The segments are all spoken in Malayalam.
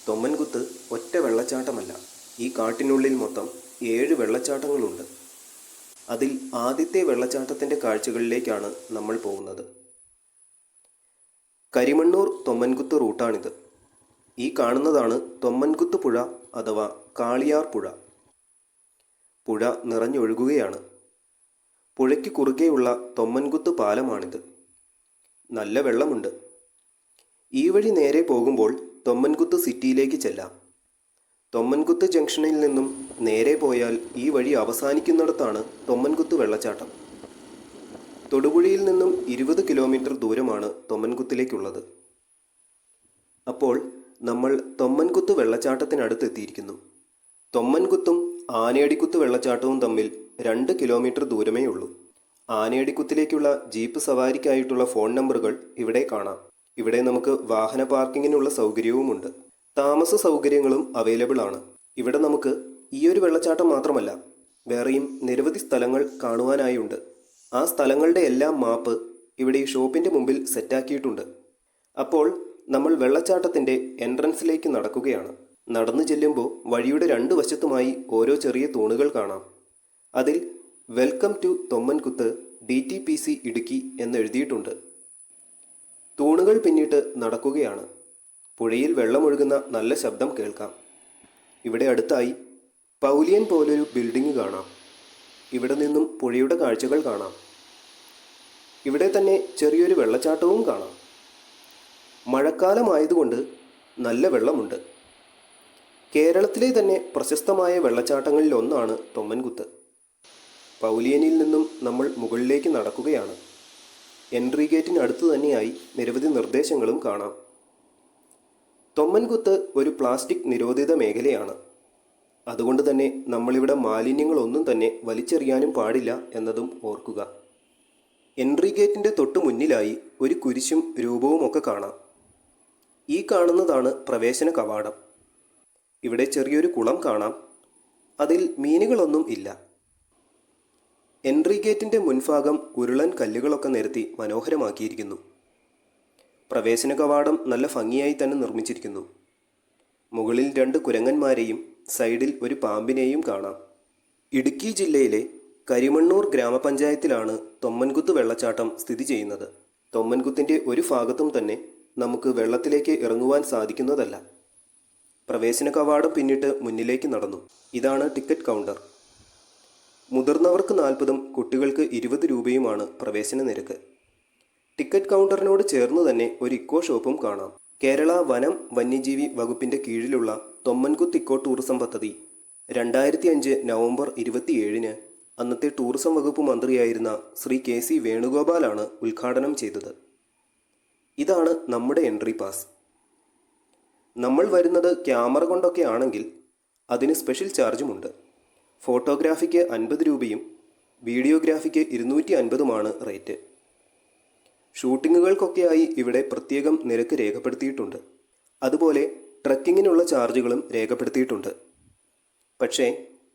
തൊമ്മൻകുത്ത് ഒറ്റ വെള്ളച്ചാട്ടമല്ല. ഈ കാട്ടിനുള്ളിൽ മൊത്തം 7 വെള്ളച്ചാട്ടങ്ങളുണ്ട്. അതിൽ ആദ്യത്തെ വെള്ളച്ചാട്ടത്തിൻ്റെ കാഴ്ചകളിലേക്കാണ് നമ്മൾ പോകുന്നത്. കരിമണ്ണൂർ തൊമ്മൻകുത്ത് റൂട്ടാണിത്. ഈ കാണുന്നതാണ് തൊമ്മൻകുത്ത് പുഴ അഥവാ കാളിയാർ പുഴ. പുഴ നിറഞ്ഞൊഴുകുകയാണ്. പുഴയ്ക്ക് കുറുകെയുള്ള തൊമ്മൻകുത്ത് പാലമാണിത്. നല്ല വെള്ളമുണ്ട്. ഈ വഴി നേരെ പോകുമ്പോൾ തൊമ്മൻകുത്ത് സിറ്റിയിലേക്ക് ചെല്ലാം. തൊമ്മൻകുത്ത് ജംഗ്ഷനിൽ നിന്നും നേരെ പോയാൽ ഈ വഴി അവസാനിക്കുന്നിടത്താണ് തൊമ്മൻകുത്ത് വെള്ളച്ചാട്ടം. തൊടുപുഴയിൽ നിന്നും 20 കിലോമീറ്റർ ദൂരമാണ് തൊമ്മൻകുത്തിലേക്കുള്ളത്. അപ്പോൾ നമ്മൾ തൊമ്മൻകുത്ത് വെള്ളച്ചാട്ടത്തിനടുത്തെത്തിയിരിക്കുന്നു. തൊമ്മൻകുത്തും ആനയടിക്കുത്ത് വെള്ളച്ചാട്ടവും തമ്മിൽ 2 കിലോമീറ്റർ ദൂരമേ ഉള്ളൂ. ആനയടിക്കുത്തിലേക്കുള്ള ജീപ്പ് സവാരിക്കായിട്ടുള്ള ഫോൺ നമ്പറുകൾ ഇവിടെ കാണാം. ഇവിടെ നമുക്ക് വാഹന പാർക്കിങ്ങിനുള്ള സൗകര്യവുമുണ്ട്. താമസ സൗകര്യങ്ങളും അവൈലബിൾ ആണ്. ഇവിടെ നമുക്ക് ഈ ഒരു വെള്ളച്ചാട്ടം മാത്രമല്ല, വേറെയും നിരവധി സ്ഥലങ്ങൾ കാണുവാനായുണ്ട്. ആ സ്ഥലങ്ങളുടെ എല്ലാം മാപ്പ് ഇവിടെ ഈ ഷോപ്പിൻ്റെ മുമ്പിൽ സെറ്റാക്കിയിട്ടുണ്ട്. അപ്പോൾ നമ്മൾ വെള്ളച്ചാട്ടത്തിൻ്റെ എൻട്രൻസിലേക്ക് നടക്കുകയാണ്. നടന്നു ചെല്ലുമ്പോൾ വഴിയുടെ 2 വശത്തുമായി ഓരോ ചെറിയ തൂണുകൾ കാണാം. അതിൽ welcome to Thommankuthu DTPC Idukki എന്നെഴുതിയിട്ടുണ്ട്. തൂണുകൾ പിന്നിട്ട് നടക്കുകയാണ്. പുഴയിൽ വെള്ളമൊഴുകുന്ന നല്ല ശബ്ദം കേൾക്കാം. ഇവിടെ അടുത്തായി പൗലിയൻ പോലൊരു ബിൽഡിംഗ് കാണാം. ഇവിടെ നിന്നും പുഴയുടെ കാഴ്ചകൾ കാണാം. ഇവിടെ തന്നെ ചെറിയൊരു വെള്ളച്ചാട്ടവും കാണാം. മഴക്കാലമായതുകൊണ്ട് നല്ല വെള്ളമുണ്ട്. കേരളത്തിലെ തന്നെ പ്രശസ്തമായ വെള്ളച്ചാട്ടങ്ങളിൽ ഒന്നാണ് തൊമ്മൻകുത്ത്. പൗലിയനിൽ നിന്നും നമ്മൾ മുകളിലേക്ക് നടക്കുകയാണ്. എൻട്രി ഗേറ്റിന് അടുത്ത് തന്നെയായി നിരവധി നിർദ്ദേശങ്ങളും കാണാം. തൊമ്മൻകുത്ത് ഒരു പ്ലാസ്റ്റിക് നിരോധിത മേഖലയാണ്. അതുകൊണ്ട് തന്നെ നമ്മളിവിടെ മാലിന്യങ്ങളൊന്നും തന്നെ വലിച്ചെറിയാനും പാടില്ല എന്നതും ഓർക്കുക. എൻട്രി ഗേറ്റിൻ്റെ തൊട്ട് മുന്നിലായി ഒരു കുരിശും രൂപവുമൊക്കെ കാണാം. ഈ കാണുന്നതാണ് പ്രവേശന കവാടം. ഇവിടെ ചെറിയൊരു കുളം കാണാം. അതിൽ മീനുകളൊന്നും ഇല്ല. എൻട്രി ഗേറ്റിൻ്റെ മുൻഭാഗം ഉരുളൻ കല്ലുകളൊക്കെ നിരത്തി മനോഹരമാക്കിയിരിക്കുന്നു. പ്രവേശന കവാടം നല്ല ഭംഗിയായി തന്നെ നിർമ്മിച്ചിരിക്കുന്നു. മുകളിൽ 2 കുരങ്ങന്മാരെയും സൈഡിൽ ഒരു പാമ്പിനെയും കാണാം. ഇടുക്കി ജില്ലയിലെ കരിമണ്ണൂർ ഗ്രാമപഞ്ചായത്തിലാണ് തൊമ്മൻകുത്ത് വെള്ളച്ചാട്ടം സ്ഥിതി ചെയ്യുന്നത്. തൊമ്മൻകുത്തിൻ്റെ ഒരു ഭാഗത്തും തന്നെ നമുക്ക് വെള്ളത്തിലേക്ക് ഇറങ്ങുവാൻ സാധിക്കുന്നതല്ല. പ്രവേശന കവാടം പിന്നിട്ട് മുന്നിലേക്ക് നടന്നു. ഇതാണ് ടിക്കറ്റ് കൗണ്ടർ. മുതിർന്നവർക്ക് 40 കുട്ടികൾക്ക് 20 രൂപയുമാണ് പ്രവേശന നിരക്ക്. ടിക്കറ്റ് കൗണ്ടറിനോട് ചേർന്ന് തന്നെ ഒരു ഇക്കോ ഷോപ്പും കാണാം. കേരള വനം വന്യജീവി വകുപ്പിൻ്റെ കീഴിലുള്ള തൊമ്മൻകുത്ത് ഇക്കോ ടൂറിസം പദ്ധതി 2005 നവംബർ 27-ന് അന്നത്തെ ടൂറിസം വകുപ്പ് മന്ത്രിയായിരുന്ന ശ്രീ KC വേണുഗോപാലാണ് ഉദ്ഘാടനം ചെയ്തത്. ഇതാണ് നമ്മുടെ എൻട്രി പാസ്. നമ്മൾ വരുന്നത് ക്യാമറ കൊണ്ടൊക്കെ ആണെങ്കിൽ അതിന് സ്പെഷ്യൽ ചാർജുമുണ്ട്. ഫോട്ടോഗ്രാഫിക്ക് 50 രൂപയും വീഡിയോഗ്രാഫിക്ക് 250-മാണ് റേറ്റ്. ഷൂട്ടിങ്ങുകൾക്കൊക്കെയായി ഇവിടെ പ്രത്യേകം നിരക്ക് രേഖപ്പെടുത്തിയിട്ടുണ്ട്. അതുപോലെ ട്രക്കിങ്ങിനുള്ള ചാർജുകളും രേഖപ്പെടുത്തിയിട്ടുണ്ട്. പക്ഷേ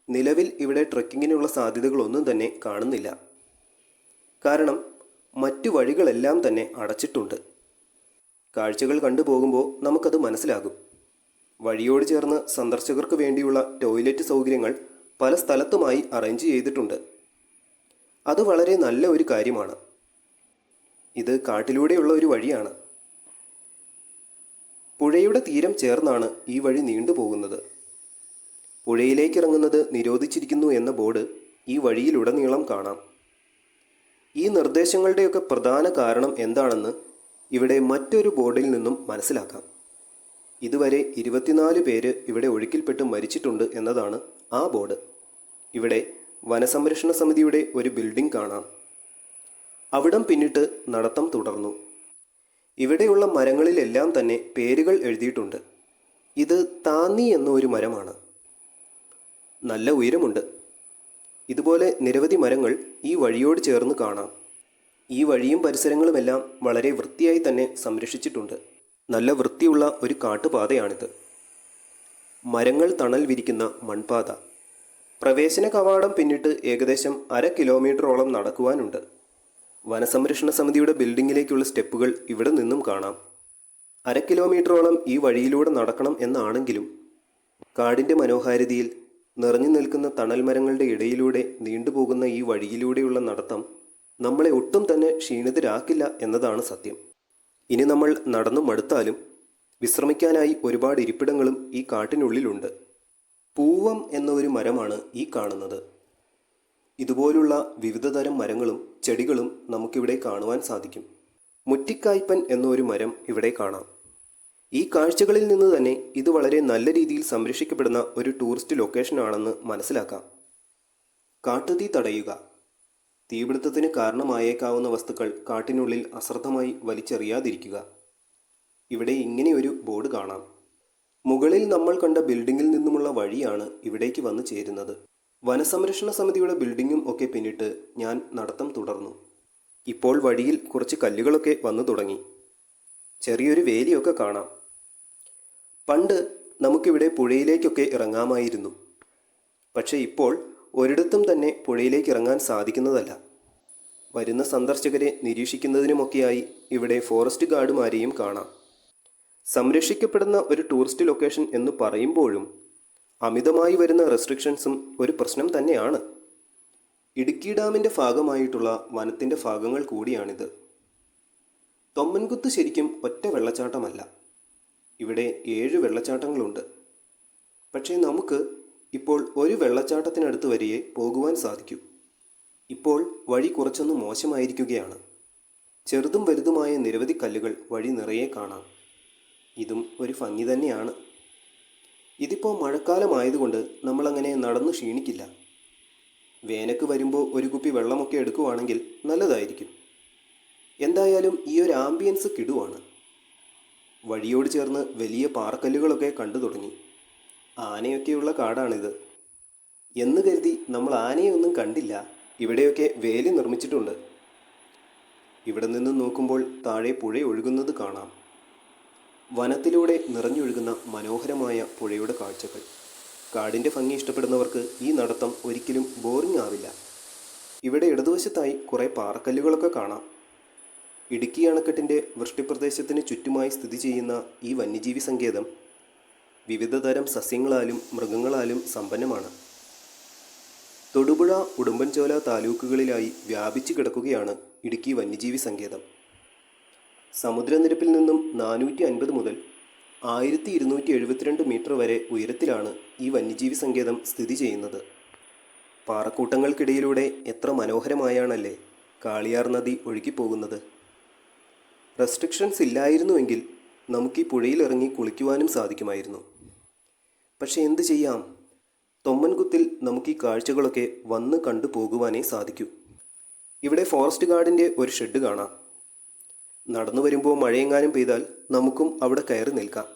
നിലവിൽ ഇവിടെ ട്രക്കിങ്ങിനുള്ള സാധ്യതകളൊന്നും തന്നെ കാണുന്നില്ല. കാരണം മറ്റു വഴികളെല്ലാം തന്നെ അടച്ചിട്ടുണ്ട്. കാഴ്ചകൾ കണ്ടുപോകുമ്പോൾ നമുക്കത് മനസ്സിലാകും. വഴിയോട് ചേർന്ന് സന്ദർശകർക്ക് വേണ്ടിയുള്ള ടോയ്ലറ്റ് സൗകര്യങ്ങൾ പല സ്ഥലത്തുമായി അറേഞ്ച് ചെയ്തിട്ടുണ്ട്. അത് വളരെ നല്ല ഒരു കാര്യമാണ്. ഇത് കാട്ടിലൂടെയുള്ള ഒരു വഴിയാണ്. പുഴയുടെ തീരം ചേർന്നാണ് ഈ വഴി നീണ്ടുപോകുന്നത്. പുഴയിലേക്കിറങ്ങുന്നത് നിരോധിച്ചിരിക്കുന്നു എന്ന ബോർഡ് ഈ വഴിയിലുടനീളം കാണാം. ഈ നിർദ്ദേശങ്ങളുടെയൊക്കെ പ്രധാന കാരണം എന്താണെന്ന് ഇവിടെ മറ്റൊരു ബോർഡിൽ നിന്നും മനസ്സിലാക്കാം. ഇതുവരെ 24 പേര് ഇവിടെ ഒഴുക്കിൽപ്പെട്ട് മരിച്ചിട്ടുണ്ട് എന്നതാണ് ആ ബോർഡ്. ഇവിടെ വനസംരക്ഷണ സമിതിയുടെ ഒരു ബിൽഡിംഗ് കാണാം. അവിടം പിന്നിട്ട് നടത്തം തുടർന്നു. ഇവിടെയുള്ള മരങ്ങളിലെല്ലാം തന്നെ പേരുകൾ എഴുതിയിട്ടുണ്ട്. ഇത് താന്നി എന്ന ഒരു മരമാണ്. നല്ല ഉയരമുണ്ട്. ഇതുപോലെ നിരവധി മരങ്ങൾ ഈ വഴിയോട് ചേർന്ന് കാണാം. ഈ വഴിയും പരിസരങ്ങളുമെല്ലാം വളരെ വൃത്തിയായി തന്നെ സംരക്ഷിച്ചിട്ടുണ്ട്. നല്ല വൃത്തിയുള്ള ഒരു കാട്ടുപാതയാണിത്. മരങ്ങൾ തണൽ വിരിക്കുന്ന മൺപാത. പ്രവേശന കവാടം പിന്നിട്ട് ഏകദേശം 1/2 കിലോമീറ്ററോളം നടക്കുവാനുണ്ട്. വനസംരക്ഷണ സമിതിയുടെ ബിൽഡിങ്ങിലേക്കുള്ള സ്റ്റെപ്പുകൾ ഇവിടെ നിന്നും കാണാം. കിലോമീറ്ററോളം ഈ വഴിയിലൂടെ നടക്കണം എന്നാണെങ്കിലും കാടിൻ്റെ മനോഹാരിതയിൽ നിറഞ്ഞു നിൽക്കുന്ന തണൽ മരങ്ങളുടെ ഇടയിലൂടെ നീണ്ടുപോകുന്ന ഈ വഴിയിലൂടെയുള്ള നടത്തം നമ്മളെ ഒട്ടും തന്നെ ക്ഷീണിതരാക്കില്ല എന്നതാണ് സത്യം. ഇനി നമ്മൾ നടന്നു മടുത്താലും വിശ്രമിക്കാനായി ഒരുപാട് ഇരിപ്പിടങ്ങളും ഈ കാട്ടിനുള്ളിലുണ്ട്. പൂവം എന്ന ഒരു മരമാണ് ഈ കാണുന്നത്. ഇതുപോലുള്ള വിവിധതരം മരങ്ങളും ചെടികളും നമുക്കിവിടെ കാണുവാൻ സാധിക്കും. മുറ്റിക്കായ്പൻ എന്നൊരു മരം ഇവിടെ കാണാം. ഈ കാഴ്ചകളിൽ നിന്ന് തന്നെ ഇത് വളരെ നല്ല രീതിയിൽ സംരക്ഷിക്കപ്പെടുന്ന ഒരു ടൂറിസ്റ്റ് ലൊക്കേഷനാണെന്ന് മനസ്സിലാക്കാം. കാട്ടുതീ തടയുക. തീപിടുത്തത്തിന് കാരണമായേക്കാവുന്ന വസ്തുക്കൾ കാട്ടിനുള്ളിൽ അശ്രദ്ധമായി വലിച്ചെറിയാതിരിക്കുക. ഇവിടെ ഇങ്ങനെയൊരു ബോർഡ് കാണാം. മുകളിൽ നമ്മൾ കണ്ട ബിൽഡിങ്ങിൽ നിന്നുമുള്ള വഴിയാണ് ഇവിടേക്ക് വന്നു ചേരുന്നത്. വനസംരക്ഷണ സമിതിയുടെ ബിൽഡിങ്ങും ഒക്കെ പിന്നിട്ട് ഞാൻ നടത്തം തുടർന്നു. ഇപ്പോൾ വഴിയിൽ കുറച്ച് കല്ലുകളൊക്കെ വന്നു തുടങ്ങി. ചെറിയൊരു വേലിയൊക്കെ കാണാം. പണ്ട് നമുക്കിവിടെ പുഴയിലേക്കൊക്കെ ഇറങ്ങാമായിരുന്നു. പക്ഷേ ഇപ്പോൾ ഒരിടത്തും തന്നെ പുഴയിലേക്ക് ഇറങ്ങാൻ സാധിക്കുന്നതല്ല. വരുന്ന സന്ദർശകരെ നിരീക്ഷിക്കുന്നതിനുമൊക്കെയായി ഇവിടെ ഫോറസ്റ്റ് ഗാർഡുമാരെയും കാണാം. സംരക്ഷിക്കപ്പെടുന്ന ഒരു ടൂറിസ്റ്റ് ലൊക്കേഷൻ എന്ന് പറയുമ്പോഴും അമിതമായി വരുന്ന റെസ്ട്രിക്ഷൻസും ഒരു പ്രശ്നം തന്നെയാണ്. ഇടുക്കി ഡാമിൻ്റെ ഭാഗമായിട്ടുള്ള വനത്തിൻ്റെ ഭാഗങ്ങൾ കൂടിയാണിത്. തൊമ്മൻകുത്ത് ശരിക്കും ഒറ്റ വെള്ളച്ചാട്ടമല്ല. ഇവിടെ 7 വെള്ളച്ചാട്ടങ്ങളുണ്ട്. പക്ഷേ നമുക്ക് ഇപ്പോൾ ഒരു വെള്ളച്ചാട്ടത്തിനടുത്ത് വരെയേ പോകുവാൻ സാധിക്കൂ. ഇപ്പോൾ വഴി കുറച്ചൊന്ന് മോശമായിരിക്കുകയാണ്. ചെറുതും വലുതുമായ നിരവധി കല്ലുകൾ വഴി നിറയെ കാണാം. ഇതും ഒരു ഭംഗി തന്നെയാണ്. ഇതിപ്പോൾ മഴക്കാലമായതുകൊണ്ട് നമ്മളങ്ങനെ നടന്നു ക്ഷീണിക്കില്ല. വേനൽക്ക് വരുമ്പോൾ ഒരു കുപ്പി വെള്ളമൊക്കെ എടുക്കുവാണെങ്കിൽ നല്ലതായിരിക്കും. എന്തായാലും ഈ ഒരു ആംബിയൻസ് കിടുവാണ്. വഴിയോട് ചേർന്ന് വലിയ പാറക്കല്ലുകളൊക്കെ കണ്ടു തുടങ്ങി. ആനയൊക്കെയുള്ള കാടാണിത് എന്ന് കരുതി നമ്മൾ ആനയൊന്നും കണ്ടില്ല. ഇവിടെയൊക്കെ വേലി നിർമ്മിച്ചിട്ടുണ്ട്. ഇവിടെ നിന്ന് നോക്കുമ്പോൾ താഴെ പുഴ ഒഴുകുന്നത് കാണാം. വനത്തിലൂടെ നിറഞ്ഞൊഴുകുന്ന മനോഹരമായ പുഴയുടെ കാഴ്ചകൾ. കാടിൻ്റെ ഭംഗി ഇഷ്ടപ്പെടുന്നവർക്ക് ഈ നടത്തം ഒരിക്കലും ബോറിംഗ് ആവില്ല. ഇവിടെ ഇടതുവശത്തായി കുറേ പാറക്കല്ലുകളൊക്കെ കാണാം. ഇടുക്കി അണക്കെട്ടിൻ്റെ വൃഷ്ടിപ്രദേശത്തിന് ചുറ്റുമായി സ്ഥിതി ചെയ്യുന്ന ഈ വന്യജീവി സങ്കേതം വിവിധതരം സസ്യങ്ങളാലും മൃഗങ്ങളാലും സമ്പന്നമാണ്. തൊടുപുഴ, ഉടുമ്പൻചോല താലൂക്കുകളിലായി വ്യാപിച്ചു കിടക്കുകയാണ് ഇടുക്കി വന്യജീവി സങ്കേതം. സമുദ്രനിരപ്പിൽ നിന്നും 450 മുതൽ 1272 മീറ്റർ വരെ ഉയരത്തിലാണ് ഈ വന്യജീവി സങ്കേതം സ്ഥിതി ചെയ്യുന്നത്. പാറക്കൂട്ടങ്ങൾക്കിടയിലൂടെ എത്ര മനോഹരമായാണല്ലേ കാളിയാർ നദി ഒഴുകിപ്പോകുന്നത്. റെസ്ട്രിക്ഷൻസ് ഇല്ലായിരുന്നുവെങ്കിൽ നമുക്ക് ഈ പുഴയിലിറങ്ങി കുളിക്കുവാനും സാധിക്കുമായിരുന്നു. പക്ഷെ എന്ത് ചെയ്യാം, തൊമ്മൻകുത്തിൽ നമുക്ക് ഈ കാഴ്ചകളൊക്കെ വന്ന് കണ്ടു പോകുവാനേ സാധിക്കൂ. ഇവിടെ ഫോറസ്റ്റ് ഗാർഡിൻ്റെ ഒരു ഷെഡ് കാണാം. നടന്നു വരുമ്പോൾ മഴയെങ്ങാനും പെയ്താൽ നമുക്കും അവിടെ കയറി നിൽക്കാം.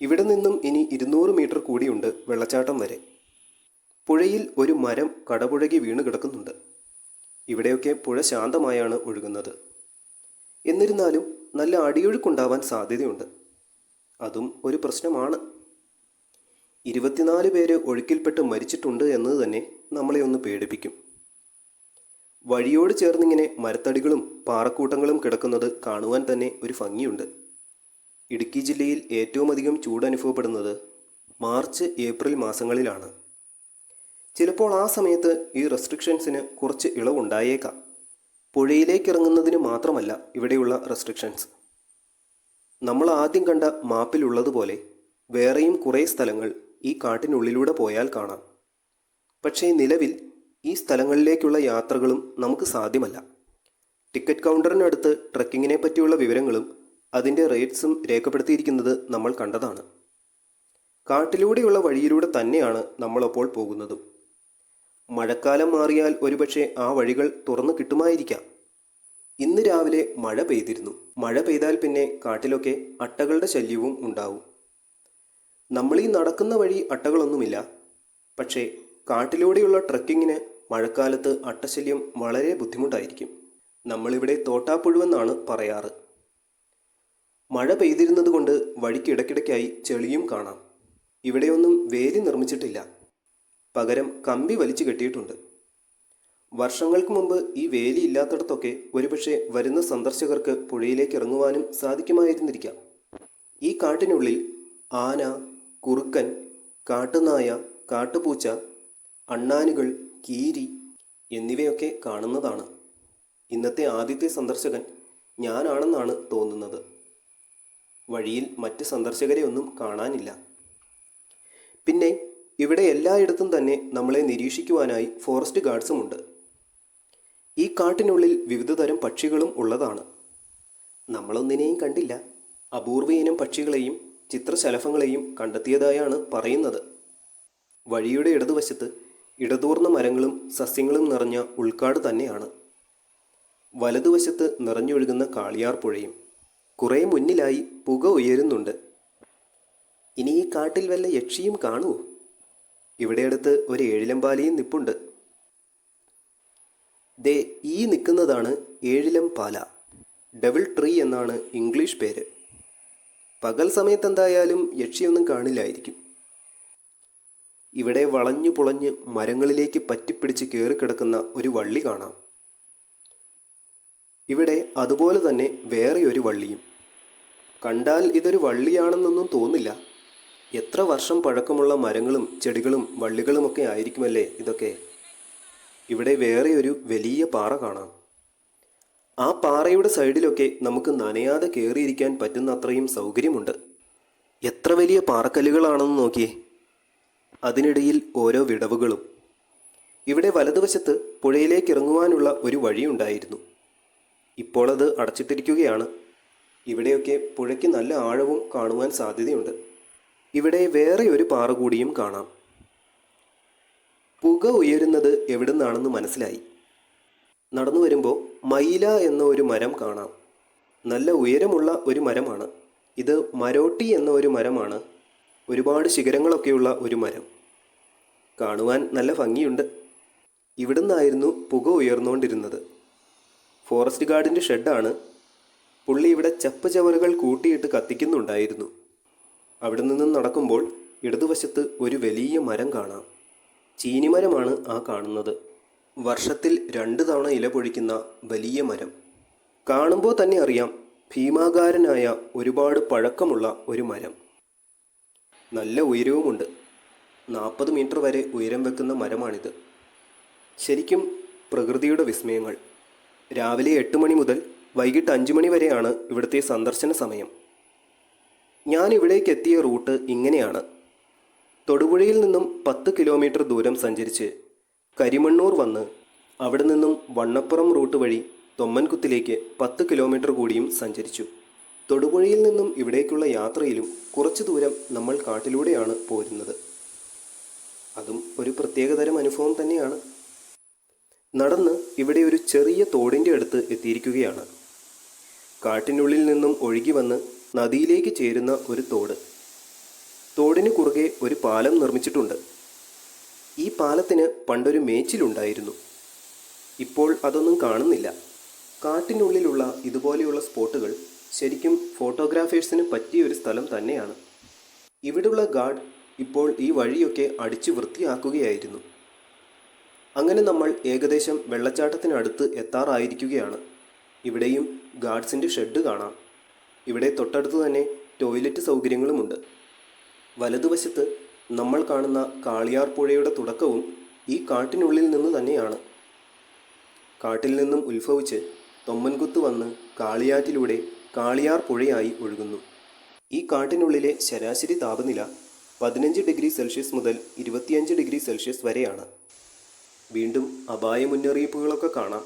ഇവിടെ നിന്നും ഇനി 200 മീറ്റർ കൂടിയുണ്ട് വെള്ളച്ചാട്ടം വരെ. പുഴയിൽ ഒരു മരം കടപുഴകി വീണ് കിടക്കുന്നുണ്ട്. ഇവിടെയൊക്കെ പുഴ ശാന്തമായാണ് ഒഴുകുന്നത്. എന്നിരുന്നാലും നല്ല അടിയൊഴുക്കുണ്ടാവാൻ സാധ്യതയുണ്ട്. അതും ഒരു പ്രശ്നമാണ്. 24 പേര് ഒഴുക്കിൽപ്പെട്ട് മരിച്ചിട്ടുണ്ട് എന്നത് തന്നെ നമ്മളെ ഒന്ന് പേടിപ്പിക്കും. വഴിയോട് ചേർന്നിങ്ങനെ മരത്തടികളും പാറക്കൂട്ടങ്ങളും കിടക്കുന്നത് കാണുവാൻ തന്നെ ഒരു ഭംഗിയുണ്ട്. ഇടുക്കി ജില്ലയിൽ ഏറ്റവും അധികം ചൂട് അനുഭവപ്പെടുന്നത് മാർച്ച്, ഏപ്രിൽ മാസങ്ങളിലാണ്. ചിലപ്പോൾ ആ സമയത്ത് ഈ റെസ്ട്രിക്ഷൻസിന് കുറച്ച് ഇളവുണ്ടായേക്കാം. പുഴയിലേക്ക് ഇറങ്ങുന്നതിന് മാത്രമല്ല ഇവിടെയുള്ള റെസ്ട്രിക്ഷൻസ്. നമ്മൾ ആദ്യം കണ്ട മാപ്പിലുള്ളതുപോലെ വേറെയും കുറേ സ്ഥലങ്ങൾ ഈ കാട്ടിനുള്ളിലൂടെ പോയാൽ കാണാം. പക്ഷേ നിലവിൽ ഈ സ്ഥലങ്ങളിലേക്കുള്ള യാത്രകളും നമുക്ക് സാധ്യമല്ല. ടിക്കറ്റ് കൗണ്ടറിനടുത്ത് ട്രക്കിങ്ങിനെ പറ്റിയുള്ള വിവരങ്ങളും അതിൻ്റെ റേറ്റ്സും രേഖപ്പെടുത്തിയിരിക്കുന്നത് നമ്മൾ കണ്ടതാണ്. കാട്ടിലൂടെയുള്ള വഴിയിലൂടെ തന്നെയാണ് നമ്മളപ്പോൾ പോകുന്നതും. മഴക്കാലം മാറിയാൽ ഒരുപക്ഷെ ആ വഴികൾ തുറന്നു കിട്ടുമായിരിക്കാം. ഇന്ന് രാവിലെ മഴ പെയ്തിരുന്നു. മഴ പെയ്താൽ പിന്നെ കാട്ടിലൊക്കെ അട്ടകളുടെ ശല്യവും ഉണ്ടാവും. നമ്മളീ നടക്കുന്ന വഴി അട്ടകളൊന്നുമില്ല. പക്ഷേ കാട്ടിലൂടെയുള്ള ട്രക്കിങ്ങിന് മഴക്കാലത്ത് അട്ടശല്യം വളരെ ബുദ്ധിമുട്ടായിരിക്കും. നമ്മളിവിടെ തോട്ടാപ്പുഴുവെന്നാണ് പറയാറ്. മഴ പെയ്തിരുന്നത് കൊണ്ട് വഴിക്ക് ഇടയ്ക്കിടയ്ക്കായി ചെളിയും കാണാം. ഇവിടെയൊന്നും വേലി നിർമ്മിച്ചിട്ടില്ല. പകരം കമ്പി വലിച്ചു കെട്ടിയിട്ടുണ്ട്. വർഷങ്ങൾക്ക് മുമ്പ് ഈ വേലി ഇല്ലാത്തിടത്തൊക്കെ ഒരുപക്ഷെ വരുന്ന സന്ദർശകർക്ക് പുഴയിലേക്ക് ഇറങ്ങുവാനും സാധിക്കുമായിരുന്നിരിക്കാം. ഈ കാട്ടിനുള്ളിൽ ആന, കുറുക്കൻ, കാട്ടുനായ, കാട്ടുപൂച്ച, അണ്ണാനുകൾ, കീരി എന്നിവയൊക്കെ കാണുന്നതാണ്. ഇന്നത്തെ ആദ്യത്തെ സന്ദർശകൻ ഞാനാണെന്നാണ് തോന്നുന്നത്. വഴിയിൽ മറ്റ് സന്ദർശകരെ ഒന്നും കാണാനില്ല. പിന്നെ ഇവിടെ എല്ലായിടത്തും തന്നെ നമ്മളെ നിരീക്ഷിക്കുവാനായി ഫോറസ്റ്റ് ഗാർഡ്സുമുണ്ട്. ഈ കാട്ടിനുള്ളിൽ വിവിധ തരം പക്ഷികളും ഉള്ളതാണ്. നമ്മളൊന്നിനെയും കണ്ടില്ല. അപൂർവ ഇനം പക്ഷികളെയും ചിത്രശലഭങ്ങളെയും കണ്ടെത്തിയതായാണ് പറയുന്നത്. വഴിയുടെ ഇടതുവശത്ത് ഇടതൂർന്ന മരങ്ങളും സസ്യങ്ങളും നിറഞ്ഞ ഉൾക്കാട് തന്നെയാണ്. വലതുവശത്ത് നിറഞ്ഞൊഴുകുന്ന കാളിയാർ പുഴയും. കുറേ മുന്നിലായി പുക ഉയരുന്നുണ്ട്. ഇനി ഈ കാട്ടിൽ വല്ല യക്ഷിയും കാണുമോ? ഇവിടെ അടുത്ത് ഒരു ഏഴിലമ്പാലയും നിപ്പുണ്ട്. ദേ ഈ നിൽക്കുന്നതാണ് ഏഴിലം പാല. ഡെവിൾ ട്രീ എന്നാണ് ഇംഗ്ലീഷ് പേര്. പകൽ സമയത്ത് എന്തായാലും യക്ഷിയൊന്നും കാണില്ലായിരിക്കും. ഇവിടെ വളഞ്ഞു പുളഞ്ഞ് മരങ്ങളിലേക്ക് പറ്റിപ്പിടിച്ച് കയറിക്കിടക്കുന്ന ഒരു വള്ളി കാണാം. ഇവിടെ അതുപോലെ തന്നെ വേറെ ഒരു വള്ളിയും. കണ്ടാൽ ഇതൊരു വള്ളിയാണെന്നൊന്നും തോന്നില്ല. എത്ര വർഷം പഴക്കമുള്ള മരങ്ങളും ചെടികളും വള്ളികളുമൊക്കെ ആയിരിക്കുമല്ലേ ഇതൊക്കെ. ഇവിടെ വേറെ ഒരു വലിയ പാറ കാണാം. ആ പാറയുടെ സൈഡിലൊക്കെ നമുക്ക് നനയാതെ കയറിയിരിക്കാൻ പറ്റുന്ന അത്രയും സൗകര്യമുണ്ട്. എത്ര വലിയ പാറക്കല്ലുകളാണെന്ന് നോക്കിയേ. അതിനിടയിൽ ഓരോ വിടവുകളും. ഇവിടെ വലതുവശത്ത് പുഴയിലേക്ക് ഇറങ്ങുവാനുള്ള ഒരു വഴിയുണ്ടായിരുന്നു. ഇപ്പോൾ അത് അടച്ചിട്ടിരിക്കുകയാണ്. ഇവിടെയൊക്കെ പുഴയ്ക്ക് നല്ല ആഴവും കാണുവാൻ സാധ്യതയുണ്ട്. ഇവിടെ വേറെ ഒരു പാറ കൂടിയും കാണാം. പുക ഉയരുന്നത് എവിടെ നിന്നാണെന്ന് മനസ്സിലായി. നടന്നു വരുമ്പോൾ മൈല എന്ന ഒരു മരം കാണാം. നല്ല ഉയരമുള്ള ഒരു മരമാണ്. ഇത് മരോട്ടി എന്ന ഒരു മരമാണ്. ഒരുപാട് ശിഖരങ്ങളൊക്കെയുള്ള ഒരു മരം. കാണുവാൻ നല്ല ഭംഗിയുണ്ട്. ഇവിടുന്നായിരുന്നു പുക ഉയർന്നുകൊണ്ടിരുന്നത്. ഫോറസ്റ്റ് ഗാർഡിൻ്റെ ഷെഡാണ്. പുള്ളി ഇവിടെ ചപ്പ് ചവറുകൾ കൂട്ടിയിട്ട് കത്തിക്കുന്നുണ്ടായിരുന്നു. അവിടെ നിന്നും നടക്കുമ്പോൾ ഇടതുവശത്ത് ഒരു വലിയ മരം കാണാം. ചീനിമരമാണ് ആ കാണുന്നത്. വർഷത്തിൽ 2 തവണ ഇല പൊഴിക്കുന്ന വലിയ മരം. കാണുമ്പോൾ തന്നെ അറിയാം ഭീമാകാരനായ ഒരുപാട് പഴക്കമുള്ള ഒരു മരം. നല്ല ഉയരവുമുണ്ട്. 40 മീറ്റർ വരെ ഉയരം വെക്കുന്ന മരമാണിത്. ശരിക്കും പ്രകൃതിയുടെ വിസ്മയങ്ങൾ. രാവിലെ 8 മണി മുതൽ വൈകിട്ട് 5 മണി വരെയാണ് ഇവിടുത്തെ സന്ദർശന സമയം. ഞാൻ ഇവിടേക്ക് എത്തിയ റൂട്ട് ഇങ്ങനെയാണ്. തൊടുപുഴയിൽ നിന്നും 10 കിലോമീറ്റർ ദൂരം സഞ്ചരിച്ച് കരിമണ്ണൂർ വന്ന് അവിടെ നിന്നും വണ്ണപ്പുറം റൂട്ട് വഴി തൊമ്മൻകുത്തിലേക്ക് 10 കിലോമീറ്റർ കൂടിയും സഞ്ചരിച്ചു. തൊടുപുഴയിൽ നിന്നും ഇവിടേക്കുള്ള യാത്രയിലും കുറച്ച് ദൂരം നമ്മൾ കാട്ടിലൂടെയാണ് പോരുന്നത്. അതും ഒരു പ്രത്യേകതരം അനുഭവം തന്നെയാണ്. നടന്ന് ഇവിടെ ഒരു ചെറിയ തോടിൻ്റെ അടുത്ത് എത്തിയിരിക്കുകയാണ്. കാട്ടിനുള്ളിൽ നിന്നും ഒഴുകി വന്ന് നദിയിലേക്ക് ചേരുന്ന ഒരു തോട്. തോടിന് കുറുകെ ഒരു പാലം നിർമ്മിച്ചിട്ടുണ്ട്. ഈ പാലത്തിന് പണ്ടൊരു മേച്ചിലുണ്ടായിരുന്നു. ഇപ്പോൾ അതൊന്നും കാണുന്നില്ല. കാട്ടിനുള്ളിലുള്ള ഇതുപോലെയുള്ള സ്പോട്ടുകൾ ശരിക്കും ഫോട്ടോഗ്രാഫേഴ്സിന് പറ്റിയ ഒരു സ്ഥലം തന്നെയാണ്. ഇവിടുള്ള ഗാർഡ് ഇപ്പോൾ ഈ വഴിയൊക്കെ അടിച്ചു വൃത്തിയാക്കുകയായിരുന്നു. അങ്ങനെ നമ്മൾ ഏകദേശം വെള്ളച്ചാട്ടത്തിനടുത്ത് എത്താറായിരിക്കുകയാണ്. ഇവിടെയും ഗാർഡ്സിൻ്റെ ഷെഡ് കാണാം. ഇവിടെ തൊട്ടടുത്ത് തന്നെ ടോയ്ലറ്റ് സൗകര്യങ്ങളുമുണ്ട്. വലതുവശത്ത് നമ്മൾ കാണുന്ന കാളിയാർ പുഴയുടെ തുടക്കവും ഈ കാട്ടിനുള്ളിൽ നിന്ന് തന്നെയാണ്. കാട്ടിൽ നിന്നും ഉത്ഭവിച്ച് തൊമ്മൻകുത്ത് വന്ന് കാളിയാറ്റിലൂടെ കാളിയാർ പുഴയായി ഒഴുകുന്നു. ഈ കാട്ടിനുള്ളിലെ ശരാശരി താപനില 15 ഡിഗ്രി സെൽഷ്യസ് മുതൽ 25 ഡിഗ്രി സെൽഷ്യസ് വരെയാണ്. വീണ്ടും അപായ മുന്നറിയിപ്പുകളൊക്കെ കാണാം.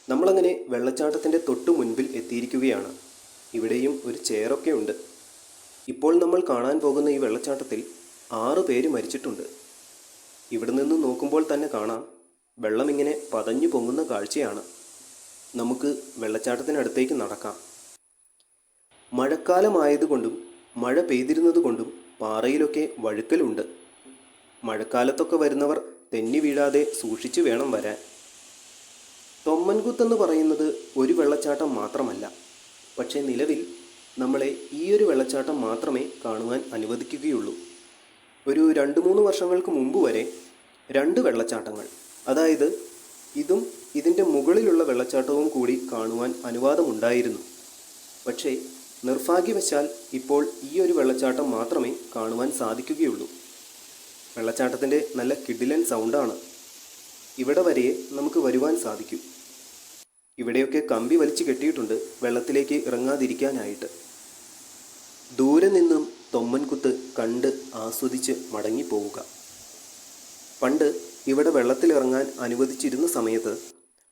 നമ്മളങ്ങനെ വെള്ളച്ചാട്ടത്തിൻ്റെ തൊട്ടു മുൻപിൽ എത്തിയിരിക്കുകയാണ്. ഇവിടെയും ഒരു ചെയറൊക്കെ ഉണ്ട്. ഇപ്പോൾ നമ്മൾ കാണാൻ പോകുന്ന ഈ വെള്ളച്ചാട്ടത്തിൽ 6 പേര് മരിച്ചിട്ടുണ്ട്. ഇവിടെ നിന്ന് നോക്കുമ്പോൾ തന്നെ കാണാം വെള്ളം ഇങ്ങനെ പതഞ്ഞു പൊങ്ങുന്ന കാഴ്ചയാണ്. നമുക്ക് വെള്ളച്ചാട്ടത്തിനടുത്തേക്ക് നടക്കാം. മഴക്കാലമായതുകൊണ്ടും മഴ പെയ്തിരുന്നത് കൊണ്ടും പാറയിലൊക്കെ വഴുക്കലുണ്ട്. മഴക്കാലത്തൊക്കെ വരുന്നവർ തെന്നി വീഴാതെ സൂക്ഷിച്ചു വേണം വരാൻ. തൊമ്മൻകുത്ത് എന്ന് പറയുന്നത് ഒരു വെള്ളച്ചാട്ടം മാത്രമല്ല. പക്ഷേ നിലവിൽ നമ്മളെ ഈ ഒരു വെള്ളച്ചാട്ടം മാത്രമേ കാണുവാൻ അനുവദിക്കുകയുള്ളൂ. ഒരു 2-3 വർഷങ്ങൾക്ക് മുമ്പ് വരെ 2 വെള്ളച്ചാട്ടങ്ങൾ, അതായത് ഇതും ഇതിൻ്റെ മുകളിലുള്ള വെള്ളച്ചാട്ടവും കൂടി കാണുവാൻ അനുവാദമുണ്ടായിരുന്നു. പക്ഷേ നിർഭാഗ്യവശാൽ ഇപ്പോൾ ഈ ഒരു വെള്ളച്ചാട്ടം മാത്രമേ കാണുവാൻ സാധിക്കുകയുള്ളൂ. വെള്ളച്ചാട്ടത്തിൻ്റെ നല്ല കിടിലൻ സൗണ്ടാണ്. ഇവിടെ വരെ നമുക്ക് വരുവാൻ സാധിക്കും. ഇവിടെയൊക്കെ കമ്പി വലിച്ചു കെട്ടിയിട്ടുണ്ട് വെള്ളത്തിലേക്ക് ഇറങ്ങാതിരിക്കാനായിട്ട്. ദൂരെ നിന്നും തൊമ്മൻകുത്ത് കണ്ട് ആസ്വദിച്ച് മടങ്ങിപ്പോവുക. പണ്ട് ഇവിടെ വെള്ളത്തിലിറങ്ങാൻ അനുവദിച്ചിരുന്ന സമയത്ത്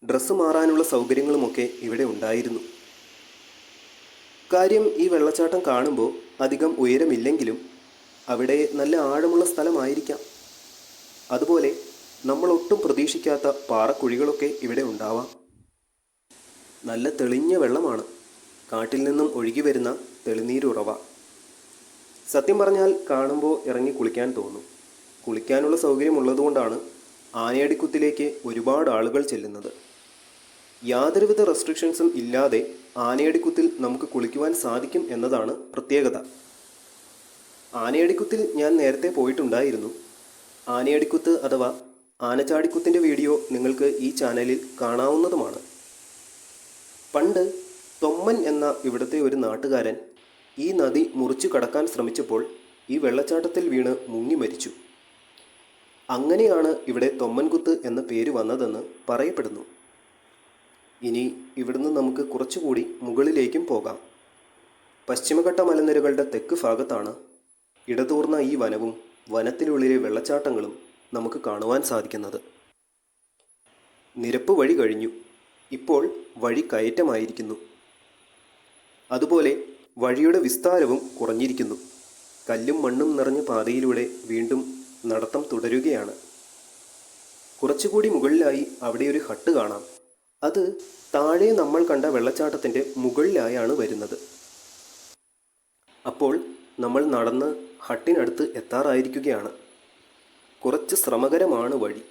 ഡ്രസ്സ് മാറാനുള്ള സൗകര്യങ്ങളുമൊക്കെ ഇവിടെ ഉണ്ടായിരുന്നു. കാര്യം ഈ വെള്ളച്ചാട്ടം കാണുമ്പോൾ അധികം ഉയരമില്ലെങ്കിലും അവിടെ നല്ല ആഴമുള്ള സ്ഥലമായിരിക്കാം. അതുപോലെ നമ്മൾ ഒട്ടും പ്രതീക്ഷിക്കാത്ത പാറക്കുഴികളൊക്കെ ഇവിടെ ഉണ്ടാവാം. നല്ല തെളിഞ്ഞ വെള്ളമാണ്, കാട്ടിൽ നിന്നും ഒഴുകി വരുന്ന തെളിനീരുറവ. സത്യം പറഞ്ഞാൽ കാണുമ്പോൾ ഇറങ്ങി കുളിക്കാൻ തോന്നും. കുളിക്കാനുള്ള സൗകര്യമുള്ളതുകൊണ്ടാണ് ആനയടിക്കുത്തിലേക്ക് ഒരുപാട് ആളുകൾ ചെല്ലുന്നത്. യാതൊരുവിധ റെസ്ട്രിക്ഷൻസും ഇല്ലാതെ ആനയടിക്കുത്തിൽ നമുക്ക് കുളിക്കുവാൻ സാധിക്കും എന്നതാണ് പ്രത്യേകത. ആനയടിക്കുത്തിൽ ഞാൻ നേരത്തെ പോയിട്ടുണ്ടായിരുന്നു. ആനയടിക്കുത്ത് അഥവാ ആനച്ചാടിക്കുത്തിൻ്റെ വീഡിയോ നിങ്ങൾക്ക് ഈ ചാനലിൽ കാണാവുന്നതുമാണ്. പണ്ട് തൊമ്മൻ എന്ന ഇവിടുത്തെ ഒരു നാട്ടുകാരൻ ഈ നദി മുറിച്ചു കടക്കാൻ ശ്രമിച്ചപ്പോൾ ഈ വെള്ളച്ചാട്ടത്തിൽ വീണ് മുങ്ങി മരിച്ചു. അങ്ങനെയാണ് ഇവിടെ തൊമ്മൻകുത്ത് എന്ന പേര് വന്നതെന്ന് പറയപ്പെടുന്നു. ഇനി ഇവിടുന്ന് നമുക്ക് കുറച്ചുകൂടി മുകളിലേക്കും പോകാം. പശ്ചിമഘട്ട മലനിരകളുടെ തെക്ക് ഭാഗത്താണ് ഇടതൂർന്ന ഈ വനവും വനത്തിനുള്ളിലെ വെള്ളച്ചാട്ടങ്ങളും നമുക്ക് കാണുവാൻ സാധിക്കുന്നത്. നിരപ്പ് വഴി കഴിഞ്ഞു, ഇപ്പോൾ വഴി കയറ്റമായിരിക്കുന്നു. അതുപോലെ വഴിയുടെ വിസ്താരവും കുറഞ്ഞിരിക്കുന്നു. കല്ലും മണ്ണും നിറഞ്ഞ പാതയിലൂടെ വീണ്ടും നടത്തം തുടരുകയാണ്. കുറച്ചുകൂടി മുകളിലായി അവിടെ ഒരു ഹട്ട് കാണാം. അത് താഴെ നമ്മൾ കണ്ട വെള്ളച്ചാട്ടത്തിൻ്റെ മുകളിലായാണ് വരുന്നത്. അപ്പോൾ നമ്മൾ നടന്ന് ഹട്ടിനടുത്ത് എത്താറായിരിക്കുകയാണ്. കുറച്ച് ശ്രമകരമാണ് വഴി.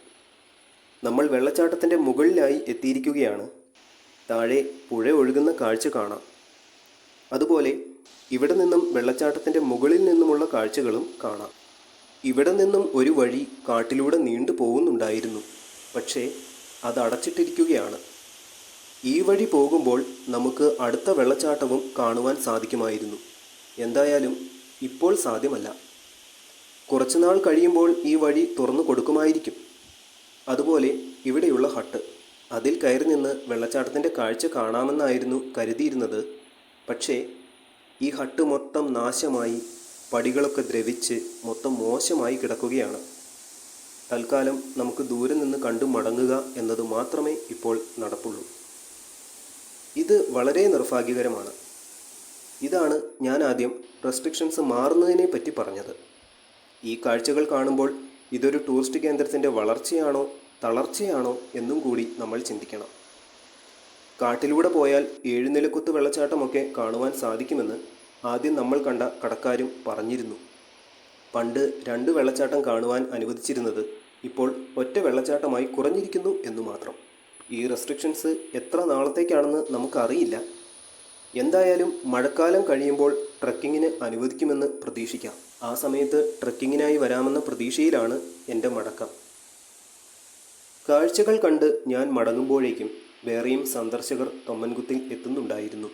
നമ്മൾ വെള്ളച്ചാട്ടത്തിൻ്റെ മുകളിലായി എത്തിയിരിക്കുകയാണ്. താഴെ പുഴ ഒഴുകുന്ന കാഴ്ച കാണാം. അതുപോലെ ഇവിടെ നിന്നും വെള്ളച്ചാട്ടത്തിൻ്റെ മുകളിൽ നിന്നുമുള്ള കാഴ്ചകളും കാണാം. ഇവിടെ നിന്നും ഒരു വഴി കാട്ടിലൂടെ നീണ്ടു പോകുന്നുണ്ടായിരുന്നു. പക്ഷേ അത് അടച്ചിട്ടിരിക്കുകയാണ്. ഈ വഴി പോകുമ്പോൾ നമുക്ക് അടുത്ത വെള്ളച്ചാട്ടവും കാണുവാൻ സാധിക്കുമായിരുന്നു. എന്തായാലും ഇപ്പോൾ സാധ്യമല്ല. കുറച്ചുനാൾ കഴിയുമ്പോൾ ഈ വഴി തുറന്നു കൊടുക്കുമായിരിക്കും. അതുപോലെ ഇവിടെയുള്ള ഹട്ട്, അതിൽ കയറി നിന്ന് വെള്ളച്ചാട്ടത്തിൻ്റെ കാഴ്ച കാണാമെന്നായിരുന്നു കരുതിയിരുന്നത്. പക്ഷേ ഈ ഹട്ട് മൊത്തം നാശമായി, പടികളൊക്കെ ദ്രവിച്ച് മൊത്തം മോശമായി കിടക്കുകയാണ്. തൽക്കാലം നമുക്ക് ദൂരെ നിന്ന് കണ്ടു മടങ്ങുക എന്നത് മാത്രമേ ഇപ്പോൾ നടപ്പുള്ളൂ. ഇത് വളരെ നിർഭാഗ്യകരമാണ്. ഇതാണ് ഞാൻ ആദ്യം റെസ്ട്രിക്ഷൻസ് മാറുന്നതിനെ പറ്റി പറഞ്ഞത്. ഈ കാഴ്ചകൾ കാണുമ്പോൾ ഇതൊരു ടൂറിസ്റ്റ് കേന്ദ്രത്തിൻ്റെ വളർച്ചയാണോ തളർച്ചയാണോ എന്നും കൂടി നമ്മൾ ചിന്തിക്കണം. കാട്ടിലൂടെ പോയാൽ ഏഴുനിലക്കുത്ത് വെള്ളച്ചാട്ടമൊക്കെ കാണുവാൻ സാധിക്കുമെന്ന് ആദ്യം നമ്മൾ കണ്ട കടക്കാരും പറഞ്ഞിരുന്നു. പണ്ട് 2 വെള്ളച്ചാട്ടം കാണുവാൻ അനുവദിച്ചിരുന്നത് ഇപ്പോൾ ഒറ്റ വെള്ളച്ചാട്ടമായി കുറഞ്ഞിരിക്കുന്നു എന്നു മാത്രം. ഈ റെസ്ട്രിക്ഷൻസ് എത്ര നാളത്തേക്കാണെന്ന് നമുക്കറിയില്ല. എന്തായാലും മഴക്കാലം കഴിയുമ്പോൾ ട്രക്കിങ്ങിന് അനുവദിക്കുമെന്ന് പ്രതീക്ഷിക്കാം. ആ സമയത്ത് ട്രക്കിങ്ങിനായി വരാമെന്ന പ്രതീക്ഷയിലാണ് എൻ്റെ മടക്കം. കാഴ്ചകൾ കണ്ട് ഞാൻ മടങ്ങുമ്പോഴേക്കും വേറെയും സന്ദർശകർ തൊമ്മൻകുത്തിൽ എത്തുന്നുണ്ടായിരുന്നു.